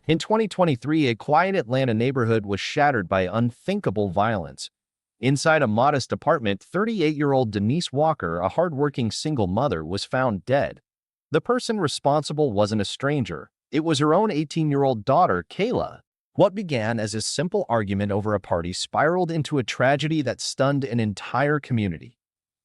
In 2023, a quiet Atlanta neighborhood was shattered by unthinkable violence. Inside a modest apartment, 38-year-old Denise Walker, a hardworking single mother, was found dead. The person responsible wasn't a stranger. It was her own 18-year-old daughter, Kayla. What began as a simple argument over a party spiraled into a tragedy that stunned an entire community.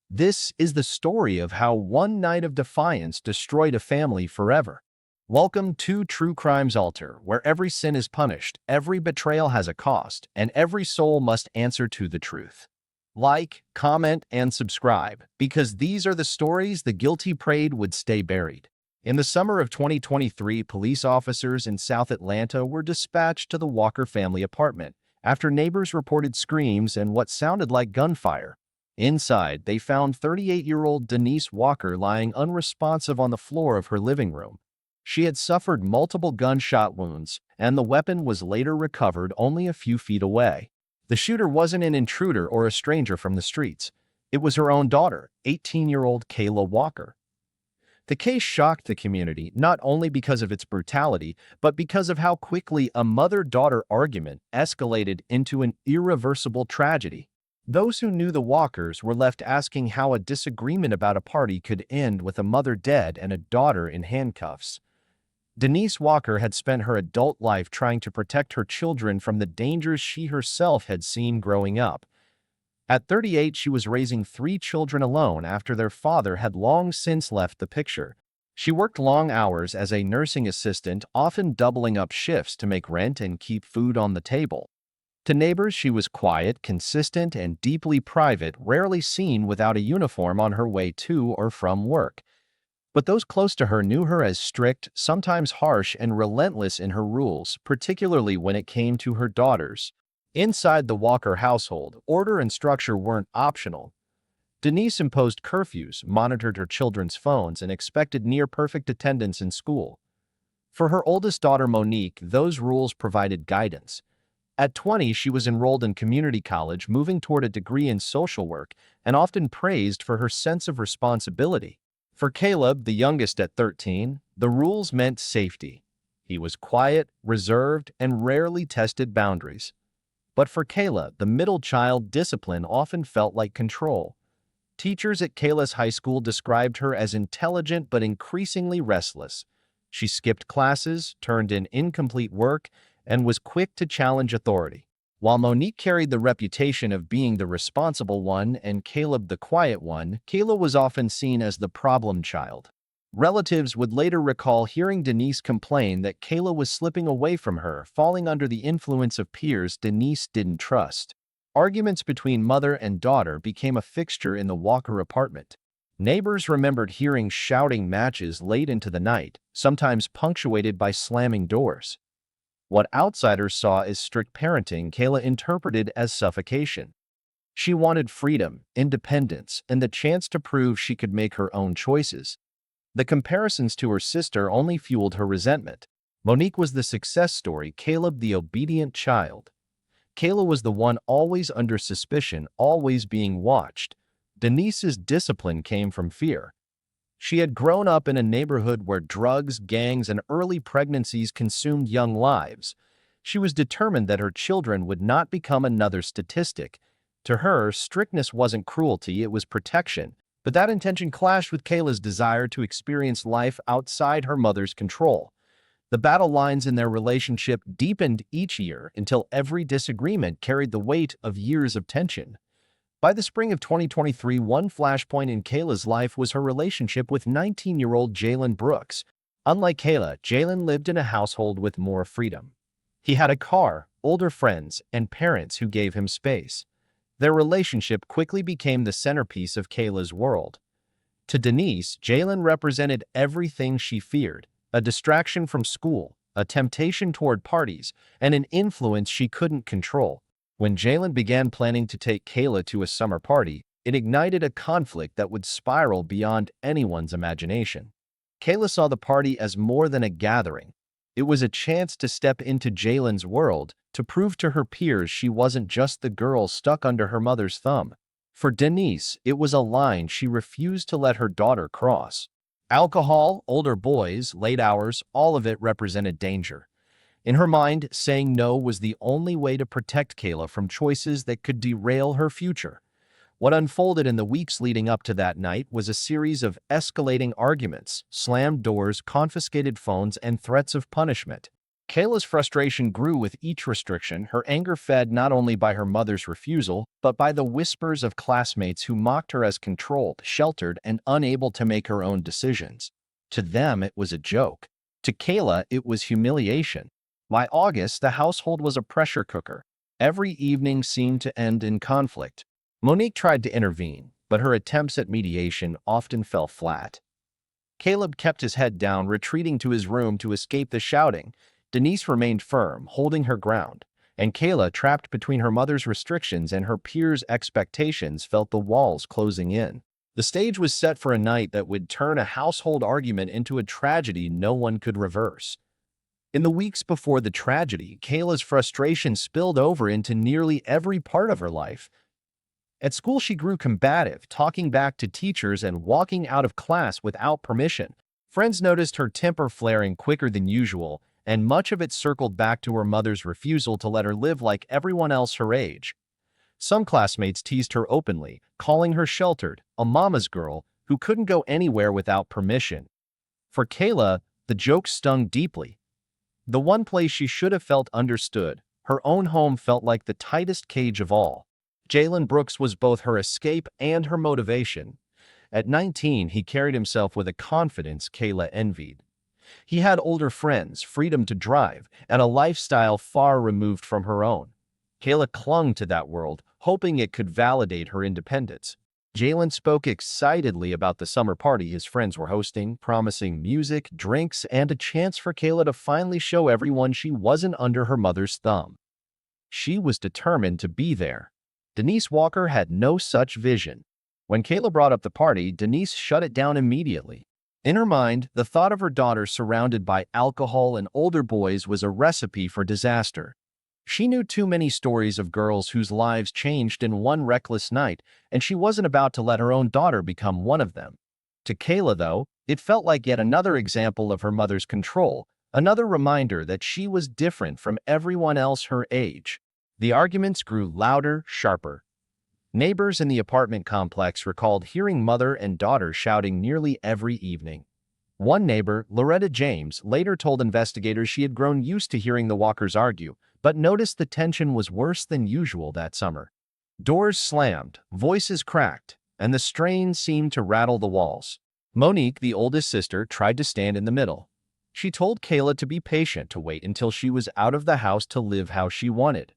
This is the story of how one night of defiance destroyed a family forever. Welcome to True Crimes Altar, where every sin is punished, every betrayal has a cost, and every soul must answer to the truth. Like, comment, and subscribe, because these are the stories the guilty prayed would stay buried. In the summer of 2023, police officers in South Atlanta were dispatched to the Walker family apartment after neighbors reported screams and what sounded like gunfire. Inside, they found 38-year-old Denise Walker lying unresponsive on the floor of her living room. She had suffered multiple gunshot wounds, and the weapon was later recovered only a few feet away. The shooter wasn't an intruder or a stranger from the streets. It was her own daughter, 18-year-old Kayla Walker. The case shocked the community not only because of its brutality, but because of how quickly a mother-daughter argument escalated into an irreversible tragedy. Those who knew the Walkers were left asking how a disagreement about a party could end with a mother dead and a daughter in handcuffs. Denise Walker had spent her adult life trying to protect her children from the dangers she herself had seen growing up. At 38, she was raising 3 children alone after their father had long since left the picture. She worked long hours as a nursing assistant, often doubling up shifts to make rent and keep food on the table. To neighbors, she was quiet, consistent, and deeply private, rarely seen without a uniform on her way to or from work. But those close to her knew her as strict, sometimes harsh, and relentless in her rules, particularly when it came to her daughters. Inside the Walker household, order and structure weren't optional. Denise imposed curfews, monitored her children's phones, and expected near-perfect attendance in school. For her oldest daughter, Monique, those rules provided guidance. At 20, she was enrolled in community college, moving toward a degree in social work, and often praised for her sense of responsibility. For Caleb, the youngest at 13, the rules meant safety. He was quiet, reserved, and rarely tested boundaries. But for Kayla, the middle child, discipline often felt like control. Teachers at Kayla's high school described her as intelligent but increasingly restless. She skipped classes, turned in incomplete work, and was quick to challenge authority. While Monique carried the reputation of being the responsible one and Caleb the quiet one, Kayla was often seen as the problem child. Relatives would later recall hearing Denise complain that Kayla was slipping away from her, falling under the influence of peers Denise didn't trust. Arguments between mother and daughter became a fixture in the Walker apartment. Neighbors remembered hearing shouting matches late into the night, sometimes punctuated by slamming doors. What outsiders saw as strict parenting, Kayla interpreted as suffocation. She wanted freedom, independence, and the chance to prove she could make her own choices. The comparisons to her sister only fueled her resentment. Monique was the success story, Caleb the obedient child. Kayla was the one always under suspicion, always being watched. Denise's discipline came from fear. She had grown up in a neighborhood where drugs, gangs, and early pregnancies consumed young lives. She was determined that her children would not become another statistic. To her, strictness wasn't cruelty, it was protection. But that intention clashed with Kayla's desire to experience life outside her mother's control. The battle lines in their relationship deepened each year until every disagreement carried the weight of years of tension. By the spring of 2023, one flashpoint in Kayla's life was her relationship with 19-year-old Jalen Brooks. Unlike Kayla, Jalen lived in a household with more freedom. He had a car, older friends, and parents who gave him space. Their relationship quickly became the centerpiece of Kayla's world. To Denise, Jalen represented everything she feared: a distraction from school, a temptation toward parties, and an influence she couldn't control. When Jalen began planning to take Kayla to a summer party, it ignited a conflict that would spiral beyond anyone's imagination. Kayla saw the party as more than a gathering. It was a chance to step into Jalen's world, to prove to her peers she wasn't just the girl stuck under her mother's thumb. For Denise, it was a line she refused to let her daughter cross. Alcohol, older boys, late hours, all of it represented danger. In her mind, saying no was the only way to protect Kayla from choices that could derail her future. What unfolded in the weeks leading up to that night was a series of escalating arguments, slammed doors, confiscated phones, and threats of punishment. Kayla's frustration grew with each restriction, her anger fed not only by her mother's refusal, but by the whispers of classmates who mocked her as controlled, sheltered, and unable to make her own decisions. To them, it was a joke. To Kayla, it was humiliation. By August, the household was a pressure cooker. Every evening seemed to end in conflict. Monique tried to intervene, but her attempts at mediation often fell flat. Caleb kept his head down, retreating to his room to escape the shouting. Denise remained firm, holding her ground, and Kayla, trapped between her mother's restrictions and her peers' expectations, felt the walls closing in. The stage was set for a night that would turn a household argument into a tragedy no one could reverse. In the weeks before the tragedy, Kayla's frustration spilled over into nearly every part of her life. At school, she grew combative, talking back to teachers and walking out of class without permission. Friends noticed her temper flaring quicker than usual, and much of it circled back to her mother's refusal to let her live like everyone else her age. Some classmates teased her openly, calling her sheltered, a mama's girl who couldn't go anywhere without permission. For Kayla, the joke stung deeply. The one place she should have felt understood, her own home, felt like the tightest cage of all. Jalen Brooks was both her escape and her motivation. At 19, he carried himself with a confidence Kayla envied. He had older friends, freedom to drive, and a lifestyle far removed from her own. Kayla clung to that world, hoping it could validate her independence. Jalen spoke excitedly about the summer party his friends were hosting, promising music, drinks, and a chance for Kayla to finally show everyone she wasn't under her mother's thumb. She was determined to be there. Denise Walker had no such vision. When Kayla brought up the party, Denise shut it down immediately. In her mind, the thought of her daughter surrounded by alcohol and older boys was a recipe for disaster. She knew too many stories of girls whose lives changed in one reckless night, and she wasn't about to let her own daughter become one of them. To Kayla, though, it felt like yet another example of her mother's control, another reminder that she was different from everyone else her age. The arguments grew louder, sharper. Neighbors in the apartment complex recalled hearing mother and daughter shouting nearly every evening. One neighbor, Loretta James, later told investigators she had grown used to hearing the Walkers argue, but noticed the tension was worse than usual that summer. Doors slammed, voices cracked, and the strain seemed to rattle the walls. Monique, the oldest sister, tried to stand in the middle. She told Kayla to be patient, to wait until she was out of the house to live how she wanted.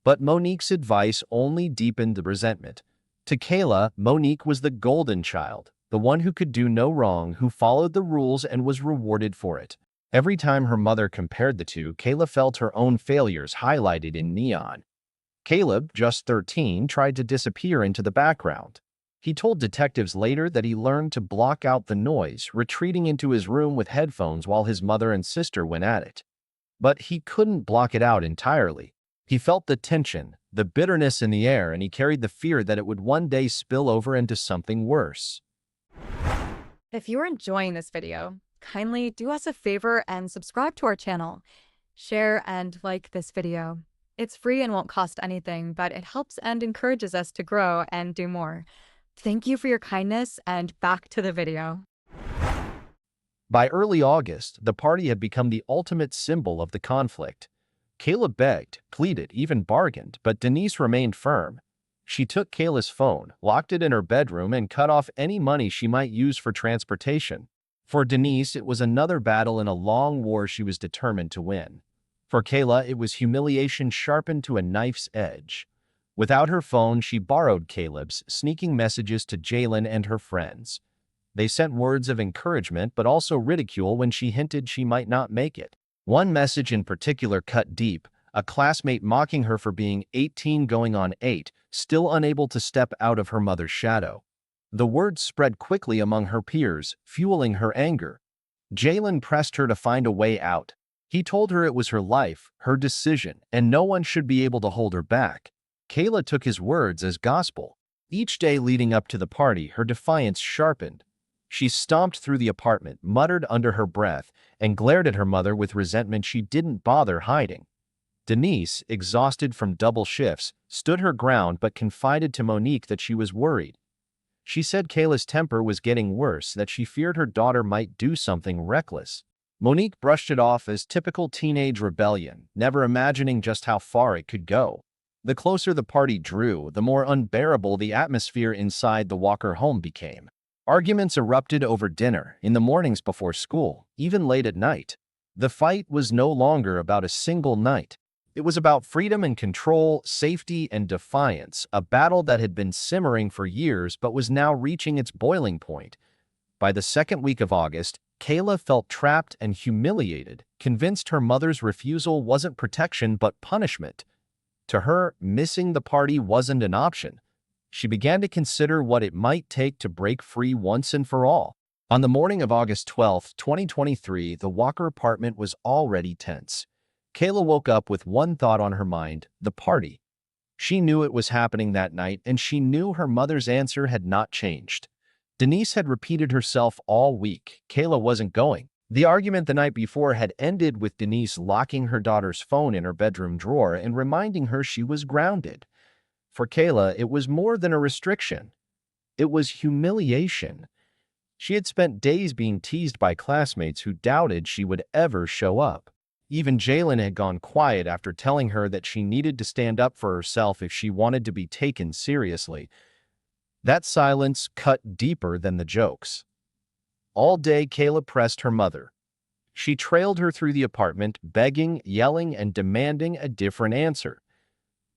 But Monique's advice only deepened the resentment. To Kayla, Monique was the golden child, the one who could do no wrong, who followed the rules and was rewarded for it. Every time her mother compared the two, Kayla felt her own failures highlighted in neon. Caleb, just 13, tried to disappear into the background. He told detectives later that he learned to block out the noise, retreating into his room with headphones while his mother and sister went at it. But he couldn't block it out entirely. He felt the tension, the bitterness in the air, and he carried the fear that it would one day spill over into something worse. If you're enjoying this video, kindly do us a favor and subscribe to our channel. Share and like this video. It's free and won't cost anything, but it helps and encourages us to grow and do more. Thank you for your kindness, and back to the video. By early August, the party had become the ultimate symbol of the conflict. Kayla begged, pleaded, even bargained, but Denise remained firm. She took Kayla's phone, locked it in her bedroom, and cut off any money she might use for transportation. For Denise, it was another battle in a long war she was determined to win. For Kayla, it was humiliation sharpened to a knife's edge. Without her phone, she borrowed Caleb's, sneaking messages to Jalen and her friends. They sent words of encouragement but also ridicule when she hinted she might not make it. One message in particular cut deep, a classmate mocking her for being 18 going on 8, still unable to step out of her mother's shadow. The words spread quickly among her peers, fueling her anger. Jalen pressed her to find a way out. He told her it was her life, her decision, and no one should be able to hold her back. Kayla took his words as gospel. Each day leading up to the party, her defiance sharpened. She stomped through the apartment, muttered under her breath, and glared at her mother with resentment she didn't bother hiding. Denise, exhausted from double shifts, stood her ground but confided to Monique that she was worried. She said Kayla's temper was getting worse, that she feared her daughter might do something reckless. Monique brushed it off as typical teenage rebellion, never imagining just how far it could go. The closer the party drew, the more unbearable the atmosphere inside the Walker home became. Arguments erupted over dinner, in the mornings before school, even late at night. The fight was no longer about a single night. It was about freedom and control, safety and defiance, a battle that had been simmering for years but was now reaching its boiling point. By the second week of August, Kayla felt trapped and humiliated, convinced her mother's refusal wasn't protection but punishment. To her, missing the party wasn't an option. She began to consider what it might take to break free once and for all. On the morning of August 12, 2023, the Walker apartment was already tense. Kayla woke up with one thought on her mind: the party. She knew it was happening that night, and she knew her mother's answer had not changed. Denise had repeated herself all week. Kayla wasn't going. The argument the night before had ended with Denise locking her daughter's phone in her bedroom drawer and reminding her she was grounded. For Kayla, it was more than a restriction. It was humiliation. She had spent days being teased by classmates who doubted she would ever show up. Even Jalen had gone quiet after telling her that she needed to stand up for herself if she wanted to be taken seriously. That silence cut deeper than the jokes. All day, Kayla pressed her mother. She trailed her through the apartment, begging, yelling, and demanding a different answer.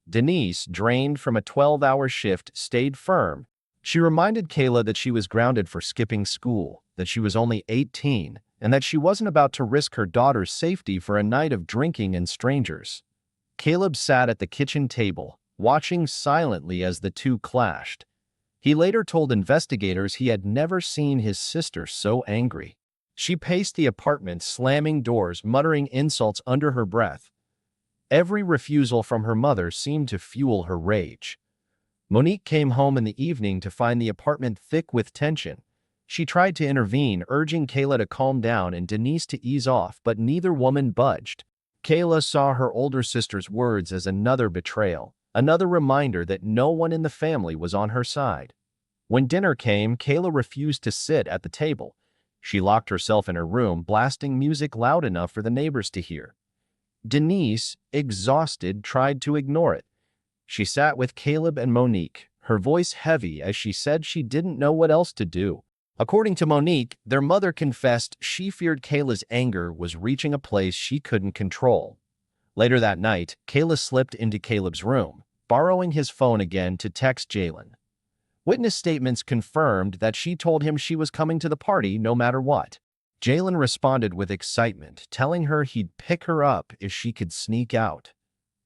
Denise, drained from a 12-hour shift, stayed firm. She reminded Kayla that she was grounded for skipping school, that she was only 18, and that she wasn't about to risk her daughter's safety for a night of drinking and strangers. Caleb sat at the kitchen table, watching silently as the two clashed. He later told investigators he had never seen his sister so angry. She paced the apartment, slamming doors, muttering insults under her breath. Every refusal from her mother seemed to fuel her rage. Monique came home in the evening to find the apartment thick with tension. She tried to intervene, urging Kayla to calm down and Denise to ease off, but neither woman budged. Kayla saw her older sister's words as another betrayal, another reminder that no one in the family was on her side. When dinner came, Kayla refused to sit at the table. She locked herself in her room, blasting music loud enough for the neighbors to hear. Denise, exhausted, tried to ignore it. She sat with Caleb and Monique, her voice heavy as she said she didn't know what else to do. According to Monique, their mother confessed she feared Kayla's anger was reaching a place she couldn't control. Later that night, Kayla slipped into Caleb's room, borrowing his phone again to text Jalen. Witness statements confirmed that she told him she was coming to the party no matter what. Jalen responded with excitement, telling her he'd pick her up if she could sneak out.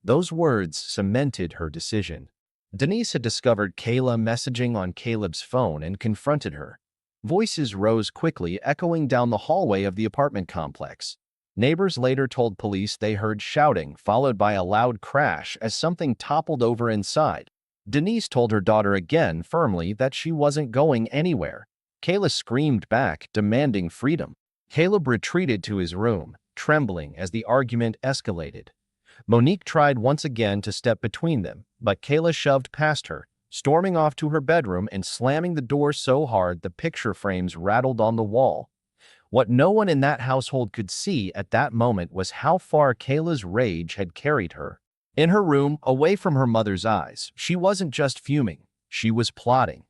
Those words cemented her decision. Denise had discovered Kayla messaging on Caleb's phone and confronted her. Voices rose quickly, echoing down the hallway of the apartment complex. Neighbors later told police they heard shouting, followed by a loud crash as something toppled over inside. Denise told her daughter again firmly that she wasn't going anywhere. Kayla screamed back, demanding freedom. Caleb retreated to his room, trembling as the argument escalated. Monique tried once again to step between them, but Kayla shoved past her, storming off to her bedroom and slamming the door so hard the picture frames rattled on the wall. What no one in that household could see at that moment was how far Kayla's rage had carried her. In her room, away from her mother's eyes, she wasn't just fuming, she was plotting.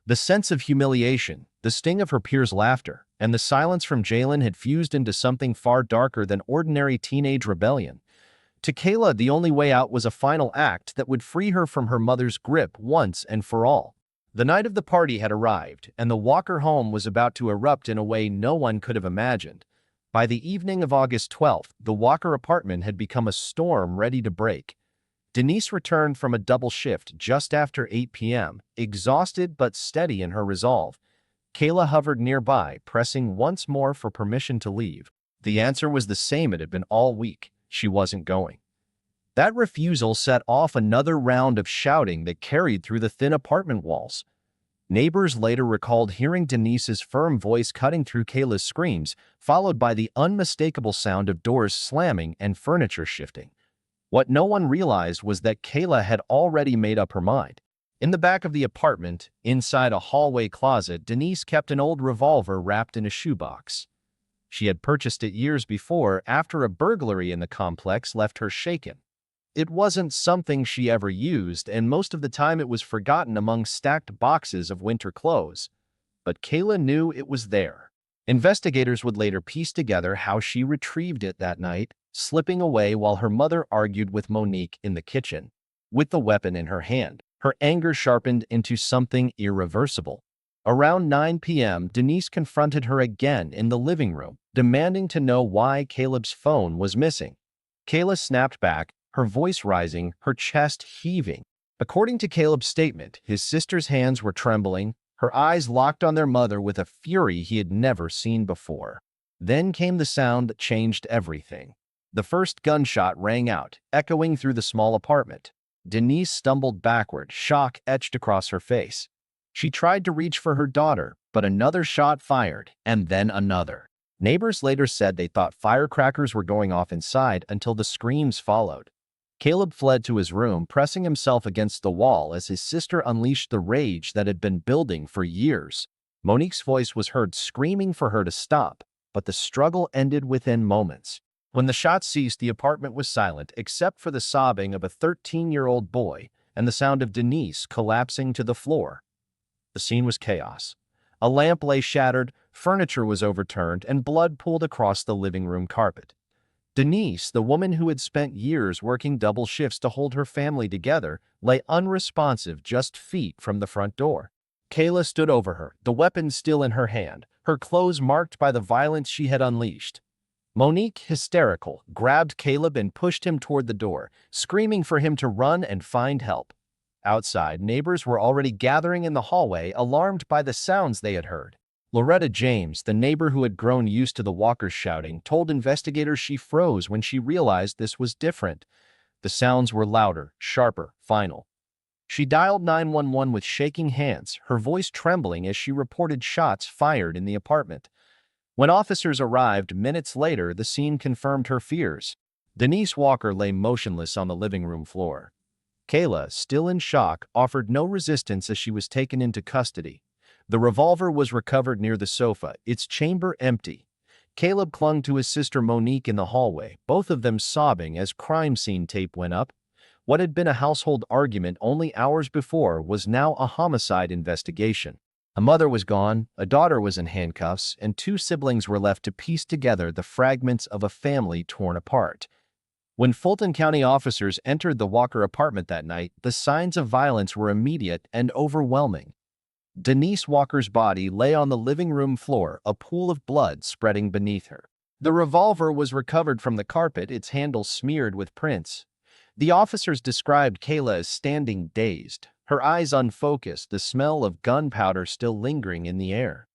The sense of humiliation, the sting of her peers' laughter, and the silence from Jalen had fused into something far darker than ordinary teenage rebellion. To Kayla, the only way out was a final act that would free her from her mother's grip once and for all. The night of the party had arrived, and the Walker home was about to erupt in a way no one could have imagined. By the evening of August 12th, the Walker apartment had become a storm ready to break. Denise returned from a double shift just after 8 p.m., exhausted but steady in her resolve. Kayla hovered nearby, pressing once more for permission to leave. The answer was the same it had been all week. She wasn't going. That refusal set off another round of shouting that carried through the thin apartment walls. Neighbors later recalled hearing Denise's firm voice cutting through Kayla's screams, followed by the unmistakable sound of doors slamming and furniture shifting. What no one realized was that Kayla had already made up her mind. In the back of the apartment, inside a hallway closet, Denise kept an old revolver wrapped in a shoebox. She had purchased it years before after a burglary in the complex left her shaken. It wasn't something she ever used, and most of the time it was forgotten among stacked boxes of winter clothes. But Kayla knew it was there. Investigators would later piece together how she retrieved it that night, slipping away while her mother argued with Monique in the kitchen. With the weapon in her hand, her anger sharpened into something irreversible. Around 9 p.m., Denise confronted her again in the living room, demanding to know why Caleb's phone was missing. Kayla snapped back, her voice rising, her chest heaving. According to Caleb's statement, his sister's hands were trembling, her eyes locked on their mother with a fury he had never seen before. Then came the sound that changed everything. The first gunshot rang out, echoing through the small apartment. Denise stumbled backward, shock etched across her face. She tried to reach for her daughter, but another shot fired, and then another. Neighbors later said they thought firecrackers were going off inside until the screams followed. Caleb fled to his room, pressing himself against the wall as his sister unleashed the rage that had been building for years. Monique's voice was heard screaming for her to stop, but the struggle ended within moments. When the shots ceased, the apartment was silent except for the sobbing of a 13-year-old boy and the sound of Denise collapsing to the floor. The scene was chaos. A lamp lay shattered, furniture was overturned, and blood pooled across the living room carpet. Denise, the woman who had spent years working double shifts to hold her family together, lay unresponsive just feet from the front door. Kayla stood over her, the weapon still in her hand, her clothes marked by the violence she had unleashed. Monique, hysterical, grabbed Caleb and pushed him toward the door, screaming for him to run and find help. Outside, neighbors were already gathering in the hallway, alarmed by the sounds they had heard. Loretta James, the neighbor who had grown used to the Walkers shouting, told investigators she froze when she realized this was different. The sounds were louder, sharper, final. She dialed 911 with shaking hands, her voice trembling as she reported shots fired in the apartment. When officers arrived minutes later, the scene confirmed her fears. Denise Walker lay motionless on the living room floor. Kayla, still in shock, offered no resistance as she was taken into custody. The revolver was recovered near the sofa, its chamber empty. Caleb clung to his sister Monique in the hallway, both of them sobbing as crime scene tape went up. What had been a household argument only hours before was now a homicide investigation. A mother was gone, a daughter was in handcuffs, and two siblings were left to piece together the fragments of a family torn apart. When Fulton County officers entered the Walker apartment that night, the signs of violence were immediate and overwhelming. Denise Walker's body lay on the living room floor, a pool of blood spreading beneath her. The revolver was recovered from the carpet, its handle smeared with prints. The officers described Kayla as standing dazed, her eyes unfocused, the smell of gunpowder still lingering in the air.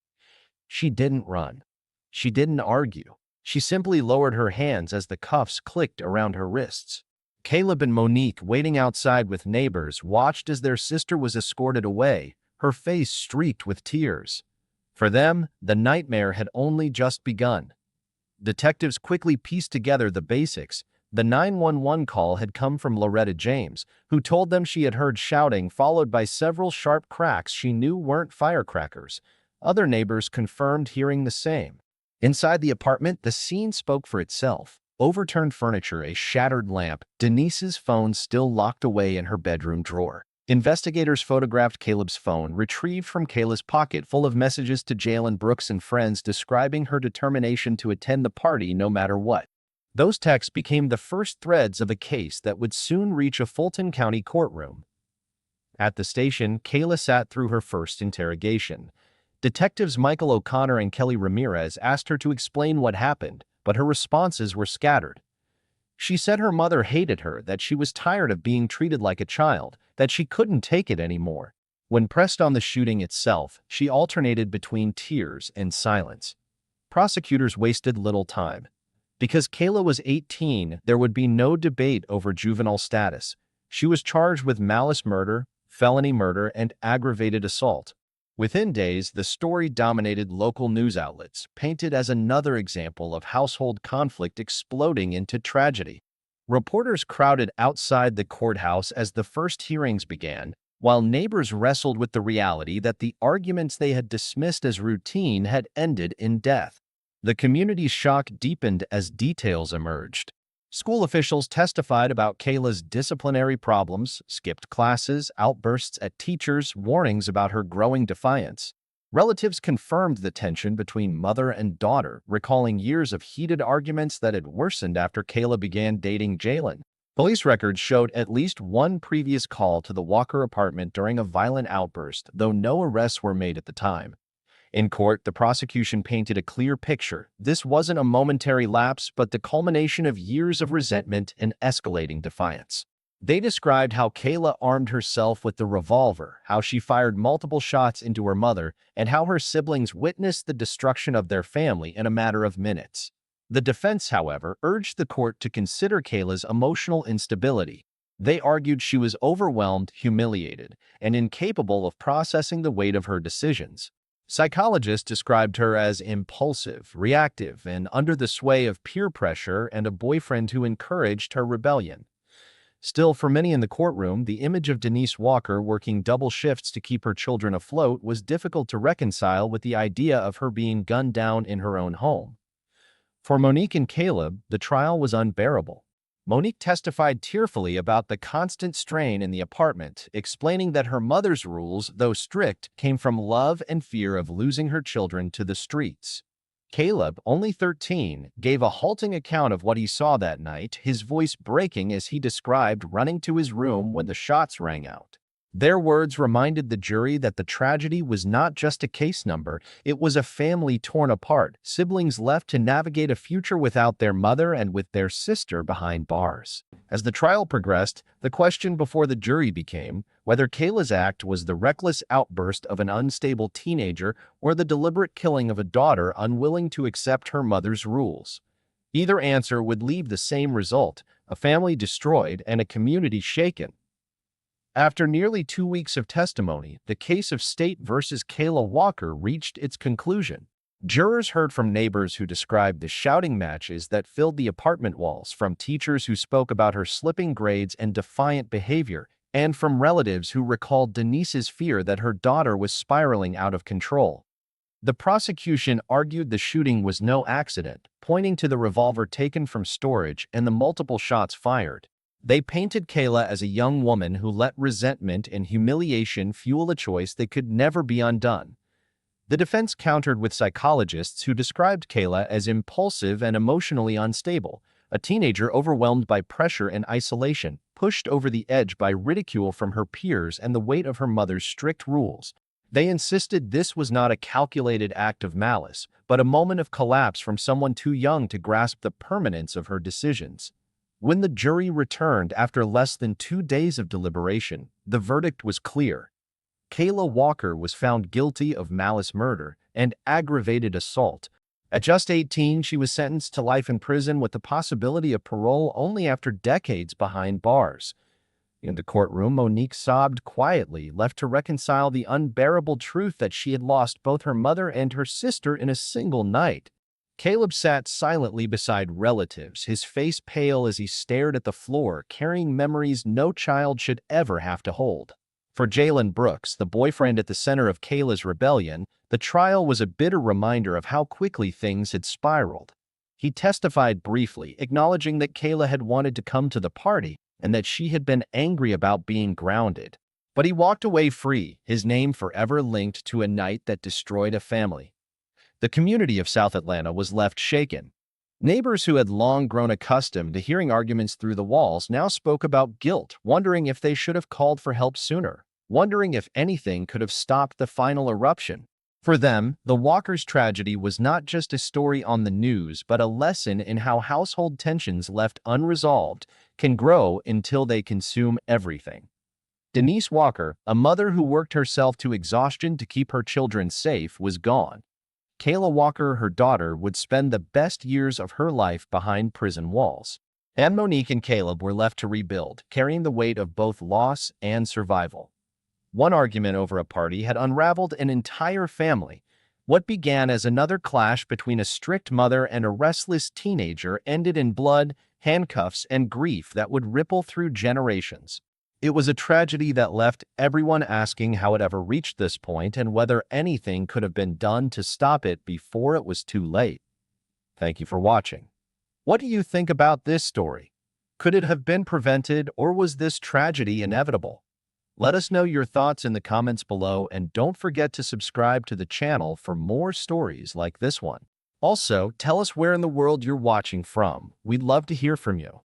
She didn't run. She didn't argue. She simply lowered her hands as the cuffs clicked around her wrists. Caleb and Monique, waiting outside with neighbors, watched as their sister was escorted away, her face streaked with tears. For them, the nightmare had only just begun. Detectives quickly pieced together the basics. The 911 call had come from Loretta James, who told them she had heard shouting followed by several sharp cracks she knew weren't firecrackers. Other neighbors confirmed hearing the same. Inside the apartment, the scene spoke for itself. Overturned furniture, a shattered lamp, Denise's phone still locked away in her bedroom drawer. Investigators photographed Caleb's phone, retrieved from Kayla's pocket, full of messages to Jalen Brooks and friends describing her determination to attend the party no matter what. Those texts became the first threads of a case that would soon reach a Fulton County courtroom. At the station, Kayla sat through her first interrogation. Detectives Michael O'Connor and Kelly Ramirez asked her to explain what happened, but her responses were scattered. She said her mother hated her, that she was tired of being treated like a child, that she couldn't take it anymore. When pressed on the shooting itself, she alternated between tears and silence. Prosecutors wasted little time. Because Kayla was 18, there would be no debate over juvenile status. She was charged with malice murder, felony murder, and aggravated assault. Within days, the story dominated local news outlets, painted as another example of household conflict exploding into tragedy. Reporters crowded outside the courthouse as the first hearings began, while neighbors wrestled with the reality that the arguments they had dismissed as routine had ended in death. The community's shock deepened as details emerged. School officials testified about Kayla's disciplinary problems, skipped classes, outbursts at teachers, warnings about her growing defiance. Relatives confirmed the tension between mother and daughter, recalling years of heated arguments that had worsened after Kayla began dating Jalen. Police records showed at least one previous call to the Walker apartment during a violent outburst, though no arrests were made at the time. In court, the prosecution painted a clear picture. This wasn't a momentary lapse, but the culmination of years of resentment and escalating defiance. They described how Kayla armed herself with the revolver, how she fired multiple shots into her mother, and how her siblings witnessed the destruction of their family in a matter of minutes. The defense, however, urged the court to consider Kayla's emotional instability. They argued she was overwhelmed, humiliated, and incapable of processing the weight of her decisions. Psychologists described her as impulsive, reactive, and under the sway of peer pressure and a boyfriend who encouraged her rebellion. Still, for many in the courtroom, the image of Denise Walker working double shifts to keep her children afloat was difficult to reconcile with the idea of her being gunned down in her own home. For Monique and Caleb, the trial was unbearable. Monique testified tearfully about the constant strain in the apartment, explaining that her mother's rules, though strict, came from love and fear of losing her children to the streets. Caleb, only 13, gave a halting account of what he saw that night, his voice breaking as he described running to his room when the shots rang out. Their words reminded the jury that the tragedy was not just a case number, it was a family torn apart, siblings left to navigate a future without their mother and with their sister behind bars. As the trial progressed, the question before the jury became whether Kayla's act was the reckless outburst of an unstable teenager or the deliberate killing of a daughter unwilling to accept her mother's rules. Either answer would leave the same result: a family destroyed and a community shaken. After nearly 2 weeks of testimony, the case of State versus Kayla Walker reached its conclusion. Jurors heard from neighbors who described the shouting matches that filled the apartment walls, from teachers who spoke about her slipping grades and defiant behavior, and from relatives who recalled Denise's fear that her daughter was spiraling out of control. The prosecution argued the shooting was no accident, pointing to the revolver taken from storage and the multiple shots fired. They painted Kayla as a young woman who let resentment and humiliation fuel a choice that could never be undone. The defense countered with psychologists who described Kayla as impulsive and emotionally unstable, a teenager overwhelmed by pressure and isolation, pushed over the edge by ridicule from her peers and the weight of her mother's strict rules. They insisted this was not a calculated act of malice, but a moment of collapse from someone too young to grasp the permanence of her decisions. When the jury returned after less than 2 days of deliberation, the verdict was clear. Kayla Walker was found guilty of malice murder and aggravated assault. At just 18, she was sentenced to life in prison with the possibility of parole only after decades behind bars. In the courtroom, Monique sobbed quietly, left to reconcile the unbearable truth that she had lost both her mother and her sister in a single night. Caleb sat silently beside relatives, his face pale as he stared at the floor, carrying memories no child should ever have to hold. For Jalen Brooks, the boyfriend at the center of Kayla's rebellion, the trial was a bitter reminder of how quickly things had spiraled. He testified briefly, acknowledging that Kayla had wanted to come to the party and that she had been angry about being grounded. But he walked away free, his name forever linked to a night that destroyed a family. The community of South Atlanta was left shaken. Neighbors who had long grown accustomed to hearing arguments through the walls now spoke about guilt, wondering if they should have called for help sooner, wondering if anything could have stopped the final eruption. For them, the Walkers' tragedy was not just a story on the news, but a lesson in how household tensions left unresolved can grow until they consume everything. Denise Walker, a mother who worked herself to exhaustion to keep her children safe, was gone. Kayla Walker, her daughter, would spend the best years of her life behind prison walls. And Monique and Caleb were left to rebuild, carrying the weight of both loss and survival. One argument over a party had unraveled an entire family. What began as another clash between a strict mother and a restless teenager ended in blood, handcuffs, and grief that would ripple through generations. It was a tragedy that left everyone asking how it ever reached this point and whether anything could have been done to stop it before it was too late. Thank you for watching. What do you think about this story? Could it have been prevented, or was this tragedy inevitable? Let us know your thoughts in the comments below, and don't forget to subscribe to the channel for more stories like this one. Also, tell us where in the world you're watching from. We'd love to hear from you.